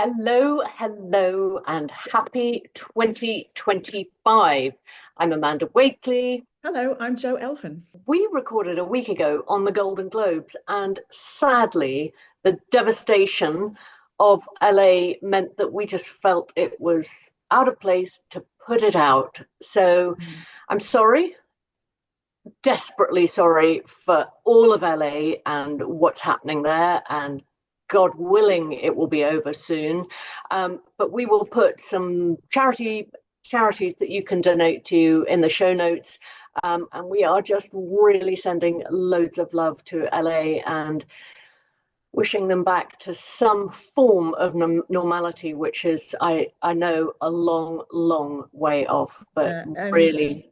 Hello, hello, and happy 2025. I'm Amanda Wakeley. Hello, I'm Joe Elfin. We recorded a week ago on the Golden Globes, and sadly, the devastation of LA meant that we just felt it was out of place to put it out. So I'm sorry, desperately sorry for all of LA and what's happening there. And God willing, it will be over soon. But we will put some charities that you can donate to in the show notes. And we are just really sending loads of love to LA and wishing them back to some form of normality, which is, I know, a long, long way off, but I mean, really.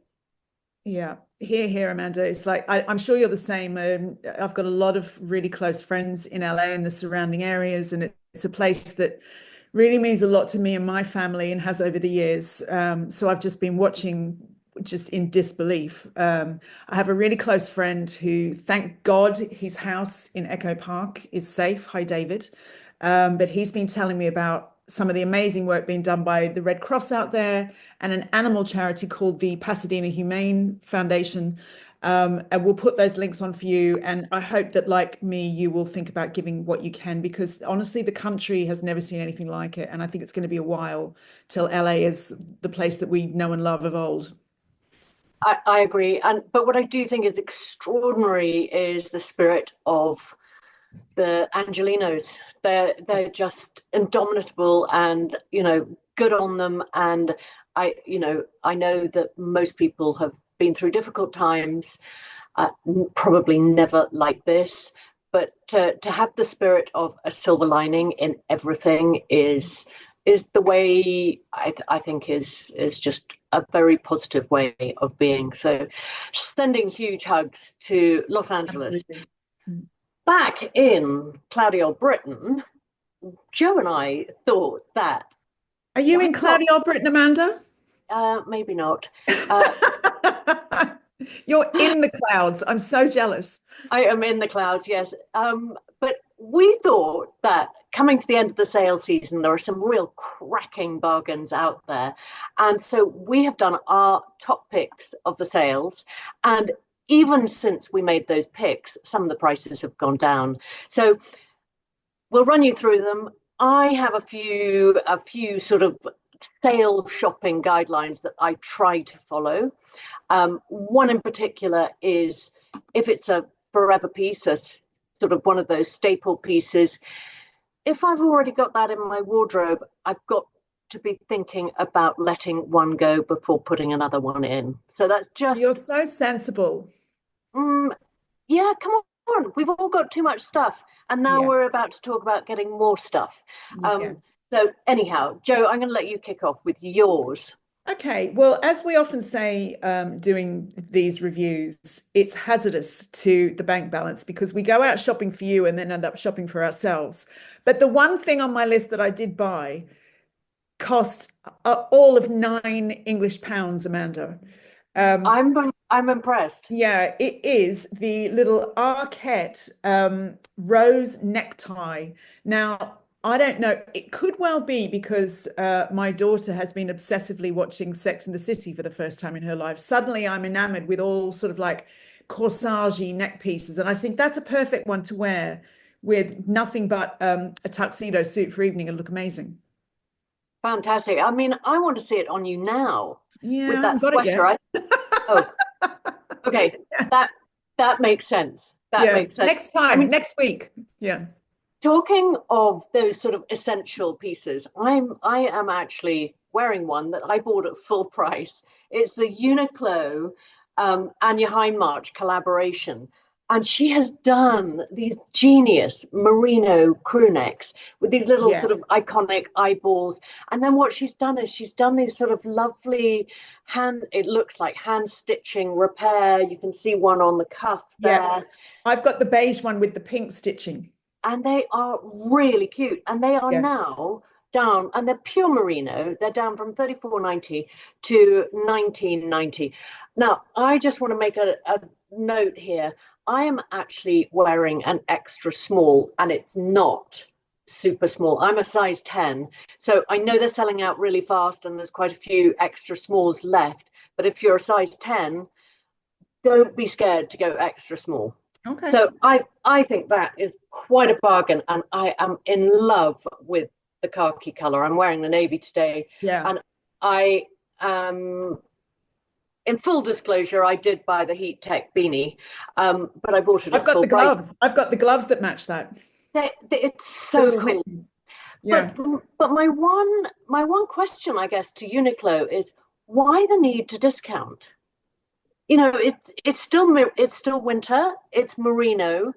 yeah, here, Amanda. It's like I'm sure you're the same. I've got a lot of really close friends in LA and the surrounding areas, and it's a place that really means a lot to me and my family and has over the years. So I've just been watching just in disbelief. I have a really close friend who, thank God, his house in Echo Park is safe. Hi, David. But he's been telling me about some of the amazing work being done by the Red Cross out there and an animal charity called the Pasadena Humane Foundation. And we'll put those links on for you. And I hope that, like me, you will think about giving what you can, because honestly, the country has never seen anything like it. And I think it's going to be a while till LA is the place that we know and love of old. I agree. But what I do think is extraordinary is the spirit of the Angelinos. They're just indomitable, and good on them. And I know that most people have been through difficult times, probably never like this, but to have the spirit of a silver lining in everything is the way I think is just a very positive way of being. So sending huge hugs to Los Angeles. Absolutely. Back in cloudy old Britain, Joe and I thought that Are you why in not? cloudy old Britain, Amanda? Maybe not. Uh, You're in the clouds. I'm so jealous. I am in the clouds, yes. But we thought that coming to the end of the sale season, there are some real cracking bargains out there. And so we have done our top picks of the sales. And even since we made those picks, some of the prices have gone down. So we'll run you through them. I have a few sort of sale shopping guidelines that I try to follow. One in particular is, if it's a forever piece, a sort of one of those staple pieces, if I've already got that in my wardrobe, I've got to be thinking about letting one go before putting another one in. So that's You're just, so sensible. mm, yeah, come on. We've all got too much stuff. And now Yeah. we're about to talk about getting more stuff. Yeah. Um, so, anyhow, Joe, I'm going to let you kick off with yours. Okay. Well, as we often say, doing these reviews, it's hazardous to the bank balance because we go out shopping for you and then end up shopping for ourselves. But the one thing on my list that I did buy cost all of £9 English, Amanda. Um, I'm impressed. Yeah, it is the little Arket rose necktie. Now, I don't know. It could well be because my daughter has been obsessively watching Sex and the City for the first time in her life. Suddenly, I'm enamored with all sort of like corsagey neck pieces, and I think that's a perfect one to wear with nothing but a tuxedo suit for evening and look amazing. Fantastic. I mean, I want to see it on you now Yeah, with I that haven't got it sweater. yet. Oh, okay. That that makes sense. That Yeah, makes sense. next I time, mean, next week. Yeah. talking of those sort of essential pieces, I am actually wearing one that I bought at full price. It's the Uniqlo Anya Hindmarch collaboration. And she has done these genius merino crewnecks with these little Yeah. sort of iconic eyeballs. And then what she's done is she's done these sort of lovely it looks like hand stitching repair. You can see one on the cuff Yeah. there. I've got the beige one with the pink stitching. And they are really cute. And they are Yeah. now down, and they're pure merino. They're down from 34.90 to 19.90. Now, I just want to make a note here. I am actually wearing an extra small, and it's not super small. I'm a size 10, so I know they're selling out really fast and there's quite a few extra smalls left. But if you're a size 10, don't be scared to go extra small. Okay. So I think that is quite a bargain, and I am in love with the khaki color. I'm wearing the navy today, Yeah. and I in full disclosure, I did buy the Heat Tech beanie, but I bought it I've at got full the price. gloves. I've got the gloves that match that. It's The so little cool. mittens. Yeah. But my one question, I guess, to Uniqlo is why the need to discount? You know, it's still winter. It's merino.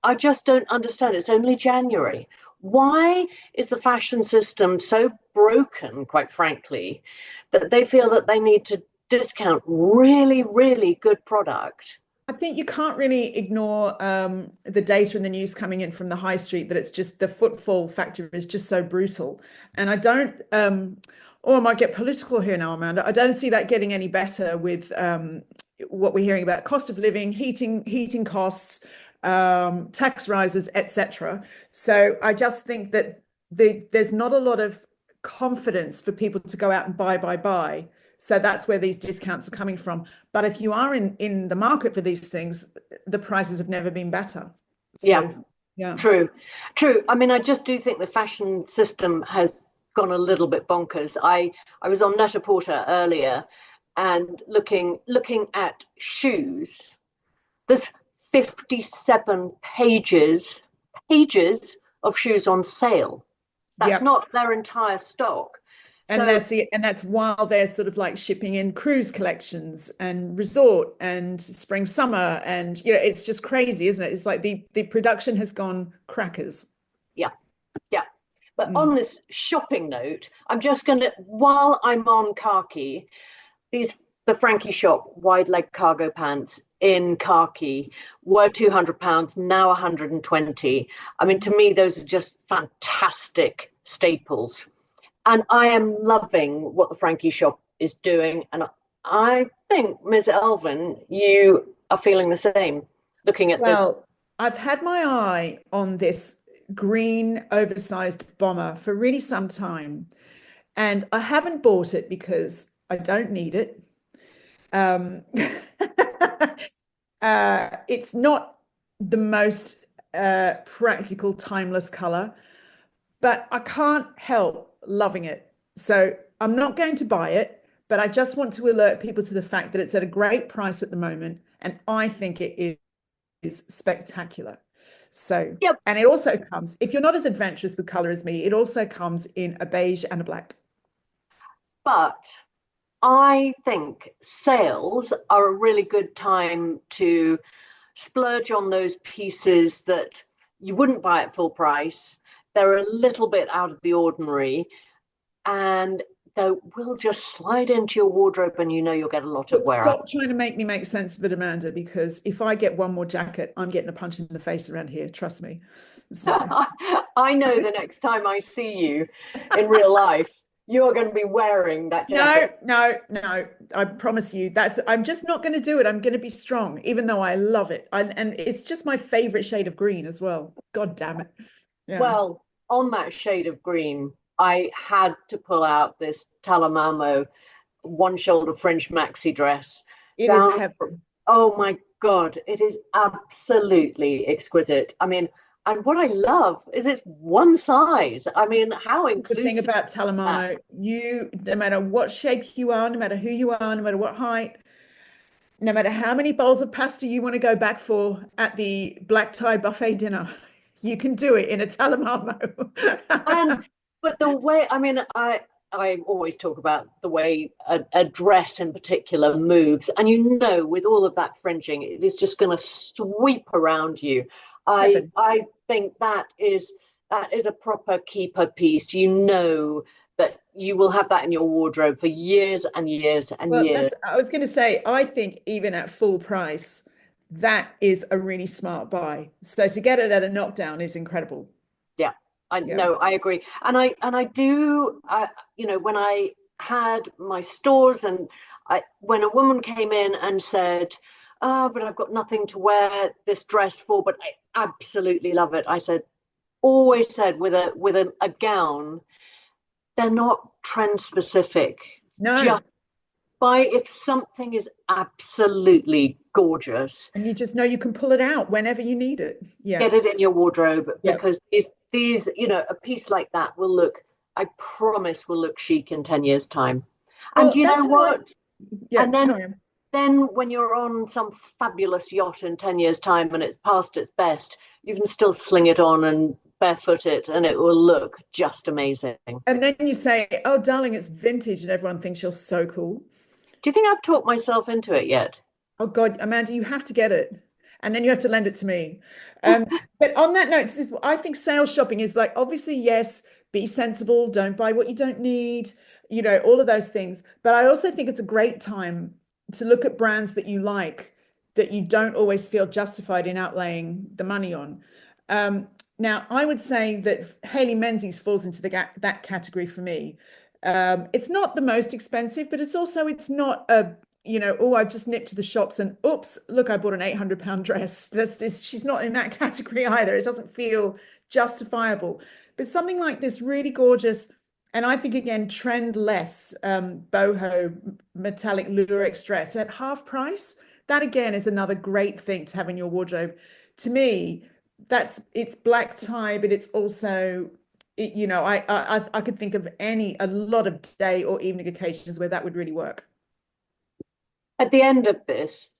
I just don't understand. It's only January. Why is the fashion system so broken, quite frankly, that they feel that they need to discount really, really good product? I think you can't really ignore the data and the news coming in from the high street that it's just the footfall factor is just so brutal. And I don't, or I might get political here now, Amanda. I don't see that getting any better with what we're hearing about cost of living, heating costs, tax rises, etc. So I just think that there's not a lot of confidence for people to go out and buy. So that's where these discounts are coming from. But if you are in the market for these things, the prices have never been better. Yeah, So yeah. true. I mean, I just do think the fashion system has gone a little bit bonkers. I was on Net-a-Porter earlier and looking at shoes. There's 57 pages of shoes on sale. That's Yep. not their entire stock. And So that's while they're sort of like shipping in cruise collections and resort and spring summer and it's just crazy, isn't it? It's like the production has gone crackers. yeah, yeah. But Mm. on this shopping note, I'm just gonna, while I'm on khaki, the Frankie Shop wide leg cargo pants in khaki were £200, now 120. I mean, to me, those are just fantastic staples. And I am loving what the Frankie Shop is doing. And I think, Ms. Elvin, you are feeling the same looking at this. Well, I've had my eye on this green oversized bomber for really some time, and I haven't bought it because I don't need it. Um, it's not the most practical, timeless color, but I can't help loving it. So I'm not going to buy it, but I just want to alert people to the fact that it's at a great price at the moment, and I think it is spectacular. So, Yep. and it also comes, if you're not as adventurous with color as me, it also comes in a beige and a black. But I think sales are a really good time to splurge on those pieces that you wouldn't buy at full price. They're a little bit out of the ordinary, and they will just slide into your wardrobe, and you'll get a lot of Look, wear out. stop trying to make me make sense of it, Amanda, because if I get one more jacket, I'm getting a punch in the face around here. Trust me. So I know the next time I see you in real life, you're going to be wearing that no, jacket. no. I promise you I'm just not going to do it. I'm going to be strong, even though I love it. And it's just my favorite shade of green as well. God damn it. Yeah. Well, on that shade of green, I had to pull out this Talamamo one shoulder fringed maxi dress It is down. heaven. Oh my God, it is absolutely exquisite. I mean, and what I love is it's one size. I mean, how That's the thing inclusive about is that? Talamamo. No matter what shape you are, no matter who you are, no matter what height, no matter how many bowls of pasta you want to go back for at the black tie buffet dinner, you can do it in a And Talamamo. but the way, I mean, I always talk about the way a dress in particular moves, and with all of that fringing, it is just going to sweep around you. I Heaven. I think that is a proper keeper piece. That you will have that in your wardrobe for years and years and Well, years. I was going to say, I think even at full price, that is a really smart buy. So to get it at a knockdown is incredible. Yeah, I Yeah. no, I agree, and I do. When I had my stores, and when a woman came in and said, "Ah, but I've got nothing to wear this dress for, but I absolutely love it," I said, always said with a gown, they're not trend specific. No. Just buy if something is absolutely gorgeous, And you just know you can pull it out whenever you need it. Yeah. get it in your wardrobe Yeah. because these a piece like that will look, I promise, will look chic in 10 years' time. And Well, you know that's how I, what? yeah, And then carry on. then when you're on some fabulous yacht in 10 years' time and it's past its best, you can still sling it on and barefoot it and it will look just amazing. Do And then you say, oh, darling, it's vintage, and everyone thinks you're so cool. you think I've talked myself into it yet? Oh God, Amanda, you have to get it. And then you have to lend it to me. Um, but on that note, I think sales shopping is like, obviously, yes, be sensible, don't buy what you don't need, all of those things. But I also think it's a great time to look at brands that you like that you don't always feel justified in outlaying the money on. Now, I would say that Hayley Menzies falls into that category for me. It's not the most expensive, but it's not a oh, I've just nipped to the shops and oops, look, I bought an £800 dress. She's not in that category either. It doesn't feel justifiable. But something like this really gorgeous, and I think again, trend less boho metallic lurex dress at half price. That again is another great thing to have in your wardrobe. To me, it's black tie, but it's also I could think of a lot of day or evening occasions where that would really work. At the end of this,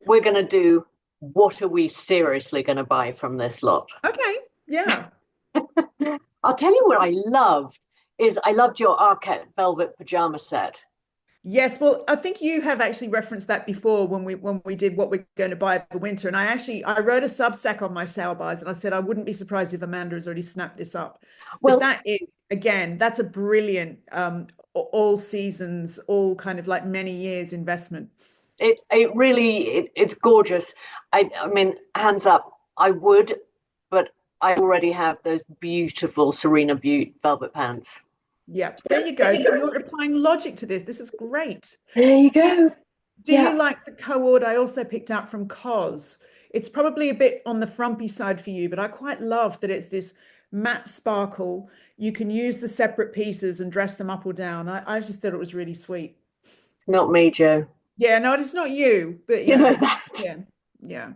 we're going to do what are we seriously going to buy from this lot? Okay. Yeah. I'll tell you what I loved your Arket velvet pajama set. Yes, well, I think you have actually referenced that before when we did what we're going to buy for winter. And I wrote a Substack on my sale buys and I said I wouldn't be surprised if Amanda has already snapped this up. But Well, that is again, that's a brilliant all seasons, all kind of like many years investment. it really it's gorgeous. I mean, hands up, I would, but I already have those beautiful Serena Butte velvet pants. Yeah, there you go. So you're applying logic to this. This is great. There you Do go. do you Yeah. like the co-ord I also picked out from COS? It's probably a bit on the frumpy side for you, but I quite love that it's this matte sparkle. You can use the separate pieces and dress them up or down. I just thought it was really sweet. Not me, Joe. Yeah, no, it's not you, but You know yeah, that. yeah, yeah.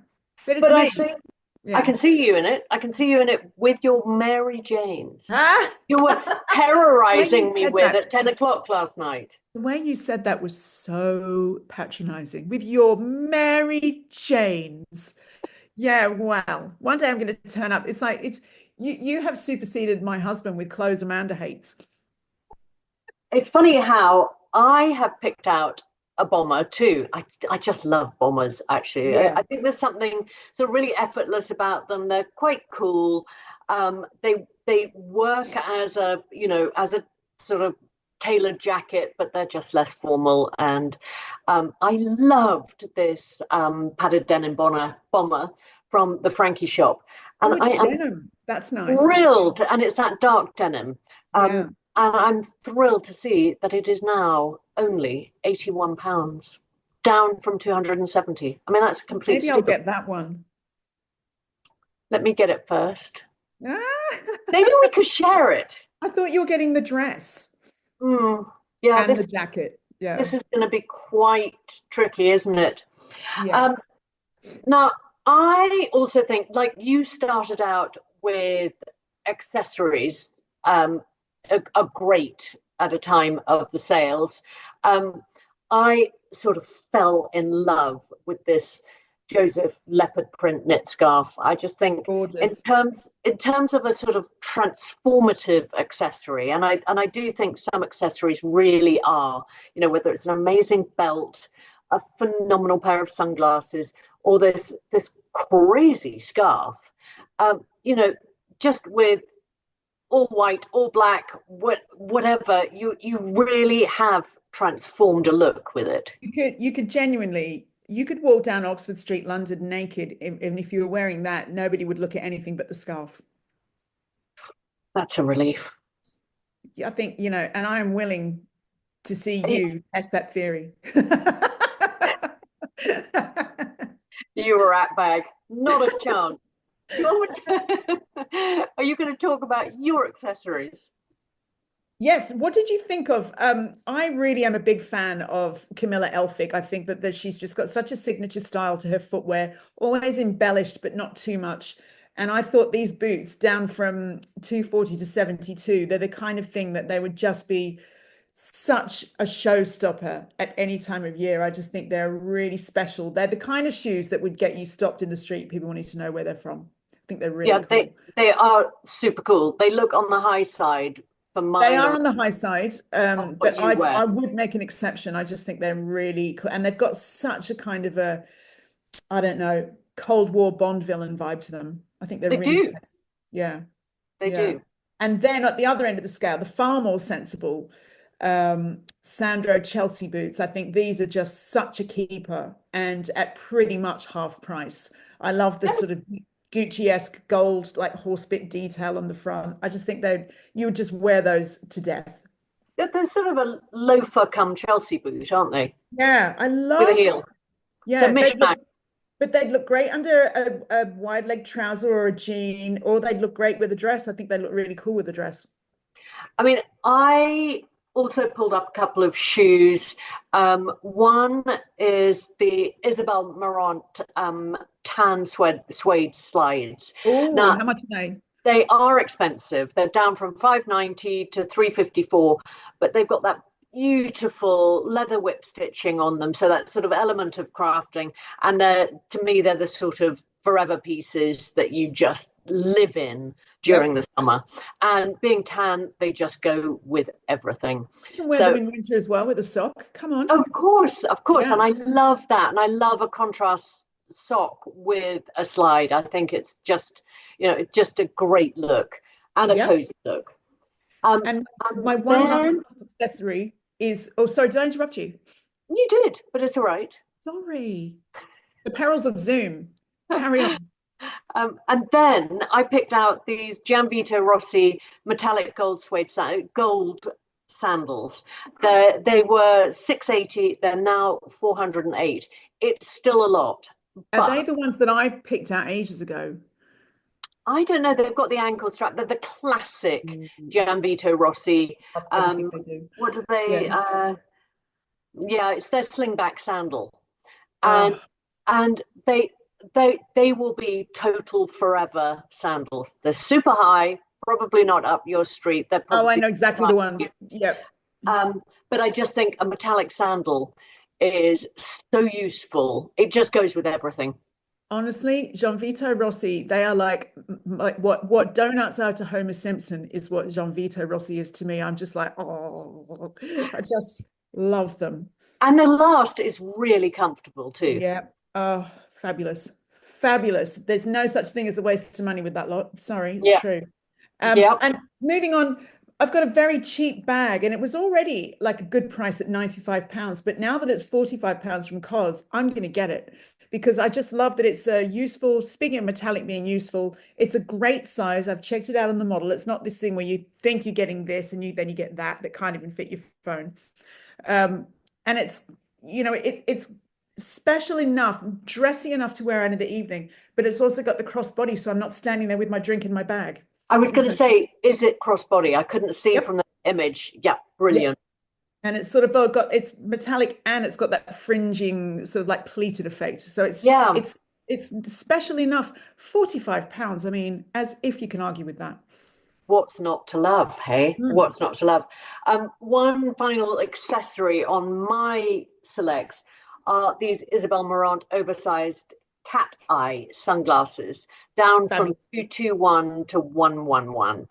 But it's But me. actually, I Yeah. can see you in it. I can see you in it with your Mary Janes. Ah, You were when you terrorizing me said with that, at 10 o'clock last night. the way you said that was so patronizing with your Mary Janes. Yeah, wow. One day I'm going to turn up. It's like it's you have superseded my husband with clothes Amanda hates. It's funny how I have picked out a bomber too. I just love bombers, actually. Yeah. I think there's something sort of really effortless about them. They're quite cool. They work as as a sort of tailored jacket, but they're just less formal. And I loved this padded denim bomber from the Frankie Shop. Oh, And it's I am denim. That's nice. thrilled, and it's that dark denim. Yeah. And I'm thrilled to see that it is now only £81, down from 270. I mean, that's a complete Maybe I'll steal. get that one. Let me get it first. Ah, Maybe we could share it. I thought you were getting the dress Yeah, and the this jacket. Yeah. this is going to be quite tricky, isn't it? Um, Yes. Now, I also think, like you started out with accessories, are great at a time of the sales. Um, I sort of fell in love with this Joseph leopard print knit scarf. I just think Gorgeous. in terms of a sort of transformative accessory, and I do think some accessories really are, whether it's an amazing belt, a phenomenal pair of sunglasses, or this crazy scarf. Just with all white, all black, whatever, you really have transformed a look with it. You could genuinely you could walk down Oxford Street, London naked, and if you were wearing that, nobody would look at anything but the scarf. That's a relief. I think, and I am willing to see You you test that theory. you were at bag, not a chance. You want are you going to talk about your accessories? Yes. What did you think of? I really am a big fan of Camilla Elphick. I think that she's just got such a signature style to her footwear, always embellished, but not too much. And I thought these boots down from 240 to 72, they're the kind of thing that they would just be such a showstopper at any time of year. I just think they're really special. They're the kind of shoes that would get you stopped in the street, people wanting to know where they're from. I think they're really Yeah, cool. they are super cool. They look on the high side for They mine are or on the high side, what but you wear. I would make an exception. I just think they're really cool, and they've got such a kind of a, I don't know, Cold War Bond villain vibe to them. I think they're They really do. sexy. Yeah, They yeah. do. And then at the other end of the scale, the far more sensible Sandro Chelsea boots. I think these are just such a keeper and at pretty much half price. I love the sort of Gucci-esque gold like horse bit detail on the front. I just think you would just wear those to death. They're sort of a loafer come Chelsea boot, aren't they? Yeah, I With a love. heel. It's a Yeah, mishmash. but they'd look great under a wide leg trouser or a jean, or they'd look great with a dress. I think they look really cool with a dress. I mean, I also pulled up a couple of shoes. One is the Isabel Marant tan suede slides. Oh, Now, how much are they? they are expensive. They're down from 590 to 354, but they've got that beautiful leather whip stitching on them. So that sort of element of crafting. And to me, they're the sort of forever pieces that you just live in during Yep. the summer. And being tan, they just go with everything. You can wear them So in winter as well with a sock. Come on. of course, of course. Yeah. And I love that. And I love a contrast sock with a slide. I think it's just, just a great look and a Yep. cozy look. Um, And and my one then last accessory is, oh, sorry, did I interrupt you? you did, but it's all right. Sorry. The perils of Zoom. Carry on. And then I picked out these Gianvito Rossi metallic gold suede gold sandals. They were 680. They're now 408. It's still a lot, Are they but the ones that I picked out ages ago? I don't know. They've got the ankle strap. They're the classic Mm, Gianvito Rossi. love everything they do. What do Yeah. they? Yeah, it's their slingback sandal, and Oh, and they will be total forever sandals. They're super high, probably not up your street. They're oh, I probably know exactly the ones. Yep. but I just think a metallic sandal is so useful. It just goes with everything. Honestly, Gianvito Rossi, they are like what donuts are to Homer Simpson is what Gianvito Rossi is to me. I'm just like, oh, I just love them. And the last is really comfortable too. Yeah. Oh, fabulous. Fabulous. There's no such thing as a waste of money with that lot. Sorry, it's Yeah, true. yeah. And moving on, I've got a very cheap bag and it was already like a good price at £95. But now that it's £45 from COS, I'm going to get it because I just love that it's a useful, speaking of metallic being useful, it's a great size. I've checked it out on the model. It's not this thing where you think you're getting this and then you get that can't even fit your phone. And it's special enough, dressy enough to wear out in the evening, but it's also got the crossbody, so I'm not standing there with my drink in my bag. I was going to So, say, is it crossbody? I couldn't see yep, from the image. Yeah, yep. brilliant. And it's sort of it's metallic and it's got that fringing sort of like pleated effect. So Yeah, it's special enough. £45. I mean, as if you can argue with that. what's not to love, hey? Mm. What's not to love? One final accessory on my selects are these Isabel Marant oversized cat eye sunglasses, down from Fabulous. 221 to 111.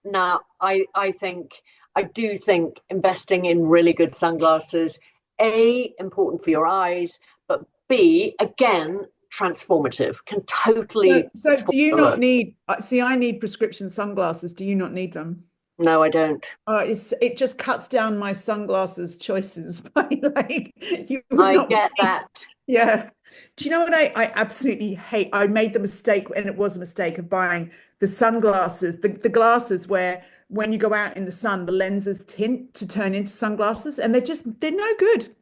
Now, I do think investing in really good sunglasses, A, important for your eyes, but B, again, transformative, can So, totally so transform do you the not look. need, see, I need prescription sunglasses. Do you not need them? No, I don't. It just cuts down my sunglasses choices by like you would I not get believe. that. Yeah. Do you know what I absolutely hate? I made the mistake, and it was a mistake of buying the sunglasses, the glasses where when you go out in the sun, the lenses tint to turn into sunglasses, and they're no good.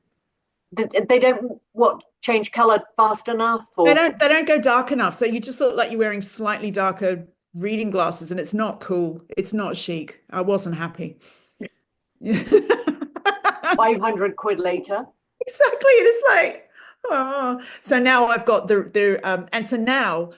They don't what change color fast enough, or They don't go dark enough. So you just look like you're wearing slightly darker reading glasses, and it's not cool. It's not chic. I wasn't happy. Exactly. 500 quid later. It is like, oh. So now I've got and so now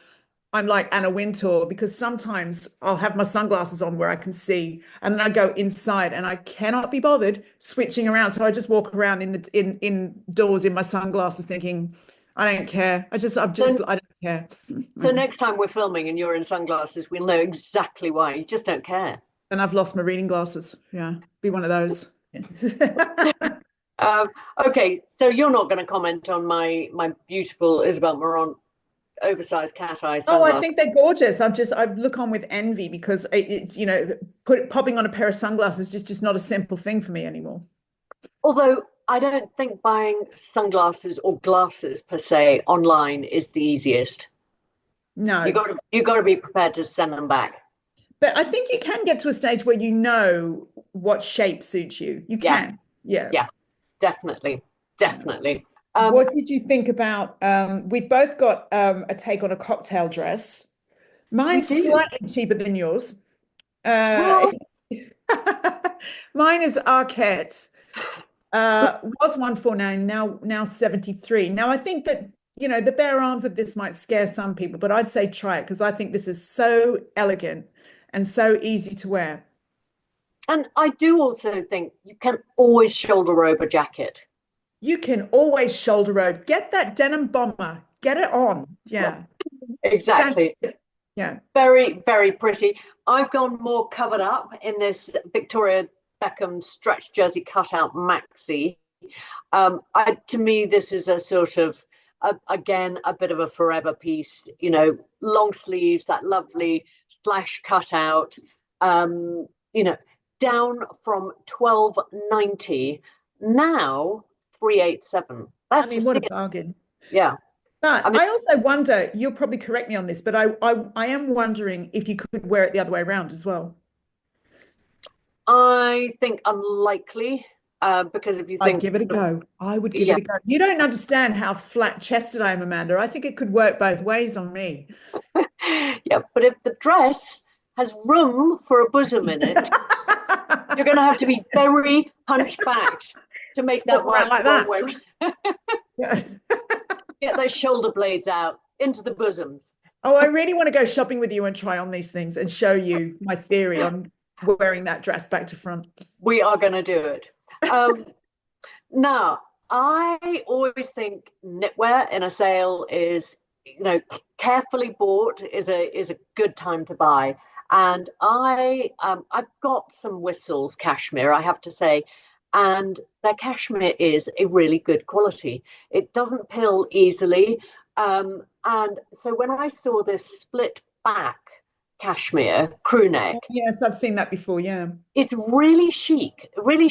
I'm like Anna Wintour because sometimes I'll have my sunglasses on where I can see, and then I go inside and I cannot be bothered switching around. So I just walk around indoors in my sunglasses thinking, I don't care. I don't care. So next time we're filming and you're in sunglasses, we'll know exactly why. You just don't care. And I've lost my reading glasses. Yeah, be one of those. Um, okay, so you're not going to comment on my beautiful Isabel Marant oversized cat eye Oh, I sunglasses. think they're gorgeous. I look on with envy because it's popping on a pair of sunglasses is just not a simple thing for me anymore. Although I don't think buying sunglasses or glasses per se online is the easiest. No, You got to be prepared to send them back. but I think you can get to a stage where you know what shape suits you. You Yeah, can. Yeah. yeah, definitely, Yeah. definitely. What did you think about we've both got a take on a cocktail dress. We Mine's do. slightly cheaper than yours. Uh, Well, mine is Arket. Was 149, now 73. Now I think that the bare arms of this might scare some people, but I'd say try it because I think this is so elegant and so easy to wear. and I do also think you can always shoulder robe a jacket. You can always shoulder robe. Get that denim bomber. Get it on. Yeah. Sandro. Exactly. Yeah. Very, very pretty. I've gone more covered up in this Victoria Beckham stretch jersey cutout maxi. To me, this is a sort of, again, a bit of a forever piece. Long sleeves, that lovely slash cutout. Um, you know, down from 1290, now 387. I That's a mean, what a steal. bargain. Yeah. But I mean, I also wonder, you'll probably correct me on this, but I am wondering if you could wear it the other way around as well. I think unlikely, because if you I'd think, give it a go. I would give yeah, it a go. You don't understand how flat-chested I am, Amanda. I think it could work both ways on me. yeah, but if the dress has room for a bosom in it, you're going to have to be very hunchbacked to make Just that walk around work like the wrong that. way. Yeah. Get those shoulder blades out into the bosoms. Oh, I really want to go shopping with you and try on these things and show you my theory on wearing that dress back to front. We are going to do it. Now, I always think knitwear in a sale is, carefully bought is a good time to buy. And I've got some Whistles cashmere, I have to say, and their cashmere is a really good quality. It doesn't pill easily, and so when I saw this split back cashmere crew neck, Yes, I've seen that before. Yeah. it's really chic, really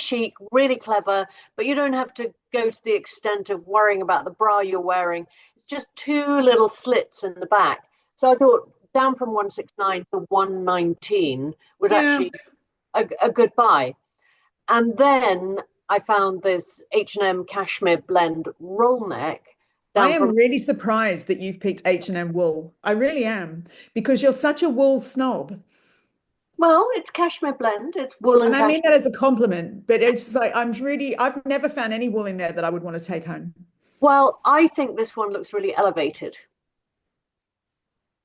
clever, but you don't have to go to the extent of worrying about the bra you're wearing. It's just two little slits in the back. So I thought down from 169 to 119 was Yeah. actually a good buy. And then I found this H&M cashmere blend roll neck I down from, am really surprised that you've picked H&M wool. I really am, because you're such a wool snob. well, it's cashmere blend, it's wool and And I mean cashmere. that as a compliment, but it's like I've never found any wool in there that I would want to take home. Well, I think this one looks really elevated.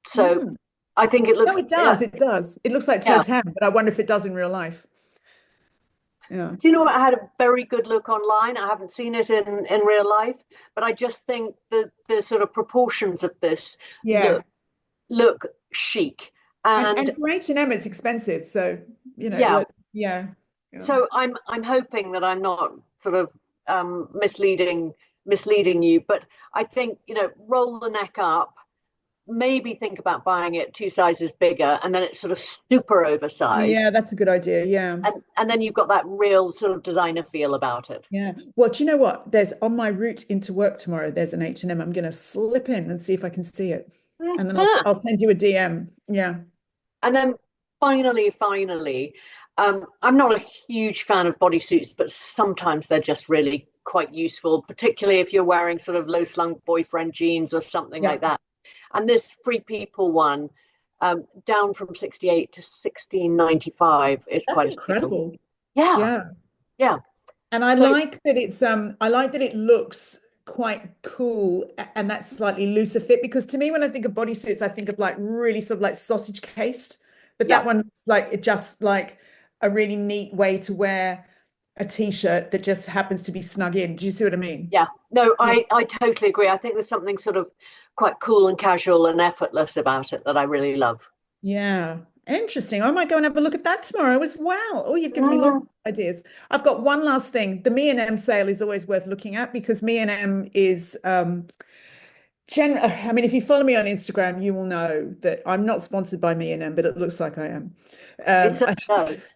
So Mm. I think it No, looks, it yeah, does. It does. It looks like yeah. Totem, but I wonder if it does in real life. Yeah. Do you know what? I had a very good look online. I haven't seen it in real life, but I just think the sort of proportions of this Yeah. look chic. And And for H&M, it's expensive. So, yeah, yeah. Yeah. so I'm hoping that I'm not sort of misleading you, but I think, roll the neck up, maybe think about buying it two sizes bigger, and then it's sort of super oversized. Yeah, that's a good idea. Yeah. And then you've got that real sort of designer feel about it. Yeah. Well, do you know what? There's on my route into work tomorrow, there's an H&M. I'm going to slip in and see if I can see it. And then I'll send you a DM. Yeah. And then finally, I'm not a huge fan of bodysuits, but sometimes they're just really quite useful, particularly if you're wearing sort of low slung boyfriend jeans or something Yeah. like that. And this Free People one, down from 68 to 1695 is That's quite a steal. incredible. Yeah, Yeah. yeah. And I So like that I like that it looks quite cool and that slightly looser fit because to me when I think of bodysuits I think of like really sort of like sausage cased, but yeah, that one looks like it just like a really neat way to wear a t-shirt that just happens to be snug in. Do you see what I mean? yeah. No, Yeah. I totally agree. I think there's something sort of quite cool and casual and effortless about it that I really love. Yeah. Interesting. I might go and have a look at that tomorrow as well. Oh, you've given me lots Mm, of ideas. I've got one last thing. The Me+Em sale is always worth looking at because Me+Em is I mean, if you follow me on Instagram, you will know that I'm not sponsored by Me+Em, but it looks like I am. it certainly Um, does.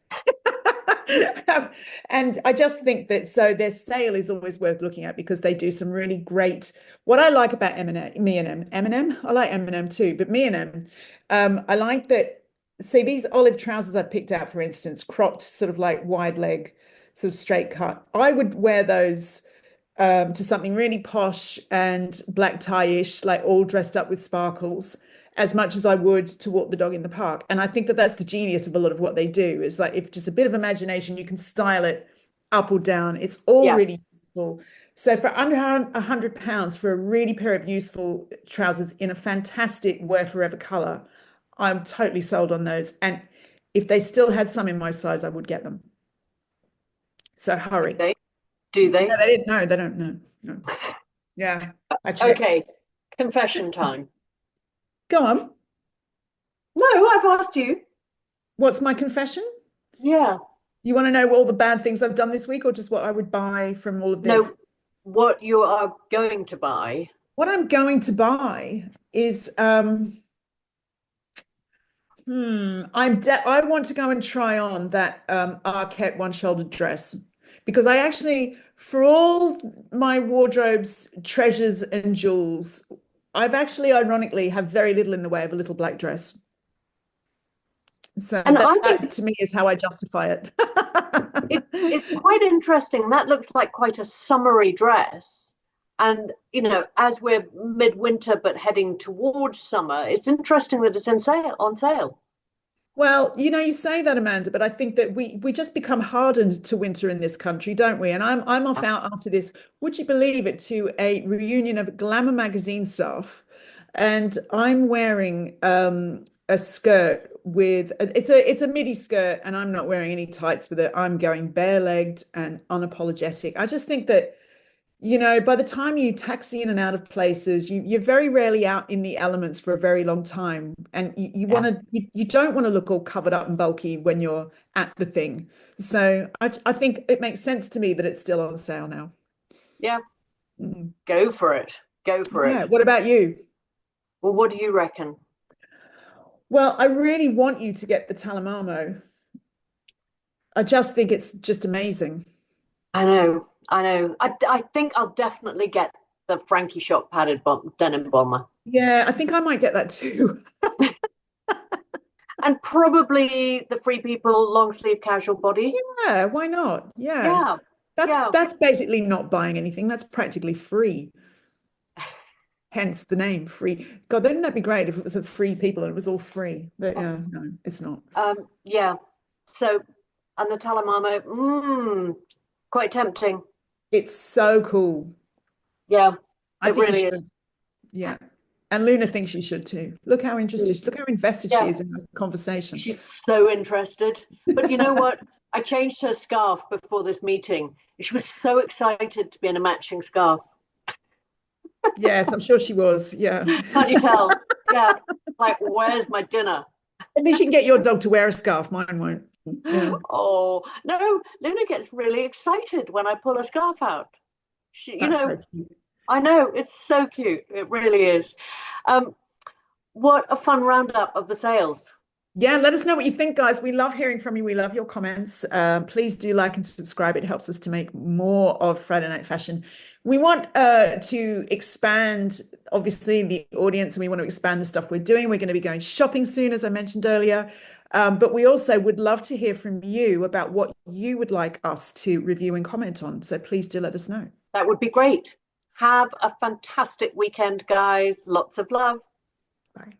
and I just think that so their sale is always worth looking at because they do some really great. What I like about Me+Em, Eminem, I like Eminem too, but Me+Em, I like that. See these olive trousers I picked out, for instance, cropped, sort of like wide leg, sort of straight cut. I would wear those to something really posh and black tie-ish, like all dressed up with sparkles, as much as I would to walk the dog in the park. And I think that that's the genius of a lot of what they do is like if just a bit of imagination, you can style it up or down. It's all Yeah. really useful. So for under £100 for a really pair of useful trousers in a fantastic wear forever color, I'm totally sold on those. And if they still had some in my size, I would get them. So Do hurry. they? Do No, they? they didn't. No, they don't know. No. Yeah, I checked. Okay. Confession time. Go on. No, I've asked you. What's my confession? Yeah. You want to know all the bad things I've done this week or just what I would buy from all of No, this? what you are going to buy. What I'm going to buy is I want to go and try on that Arket one-shouldered dress because I actually, for all my wardrobe's treasures and jewels, I've actually ironically have very little in the way of a little black dress. So And that, I that think to me is how I justify it. it's quite interesting. That looks like quite a summery dress. And, as we're midwinter but heading towards summer, it's interesting that it's on sale. Well, you say that, Amanda, but I think that we just become hardened to winter in this country, don't we? And I'm off out after this. Would you believe it, to a reunion of Glamour magazine stuff, and I'm wearing a skirt with it's a midi skirt, and I'm not wearing any tights with it. I'm going bare-legged and unapologetic. I just think that by the time you taxi in and out of places, you're very rarely out in the elements for a very long time. And you Yeah. want to, you don't want to look all covered up and bulky when you're at the thing. So I think it makes sense to me that it's still on sale now. Yeah. Mm. Go for it. Go for it. Yeah. What about you? Well, what do you reckon? Well, I really want you to get the Talamamo. I just think it's just amazing. I know. I know. I think I'll definitely get the Frankie Shop padded denim bomber. Yeah, I think I might get that too. And probably the Free People long sleeve casual body. Yeah, why not? Yeah. Yeah. That's Yeah. that's basically not buying anything. That's practically free. Hence the name free. God, wouldn't that be great if it was a free people and it was all free? But yeah, no, it's not. Yeah. So, and the Talamamo, quite tempting. It's so cool. Yeah, I it think you really is. should. Yeah. And Luna thinks you should too. Look how invested she Yeah, is in the conversation. she's so interested. But you know what? I changed her scarf before this meeting. She was so excited to be in a matching scarf. Yes, I'm sure she was. Yeah. Can't you tell? Yeah. Like, where's my dinner? At least you can get your dog to wear a scarf. Mine won't. Yeah. Oh, no, Luna gets really excited when I pull a scarf out. She, That's so cute. I know, it's so cute. It really is. Um, what a fun roundup of the sales. Yeah, let us know what you think, guys. We love hearing from you. We love your comments. Please do like and subscribe. It helps us to make more of Friday Night Fashion. We want to expand, obviously, the audience, and we want to expand the stuff we're doing. We're going to be going shopping soon, as I mentioned earlier. But we also would love to hear from you about what you would like us to review and comment on. So please do let us know. That would be great. Have a fantastic weekend, guys. Lots of love. Bye.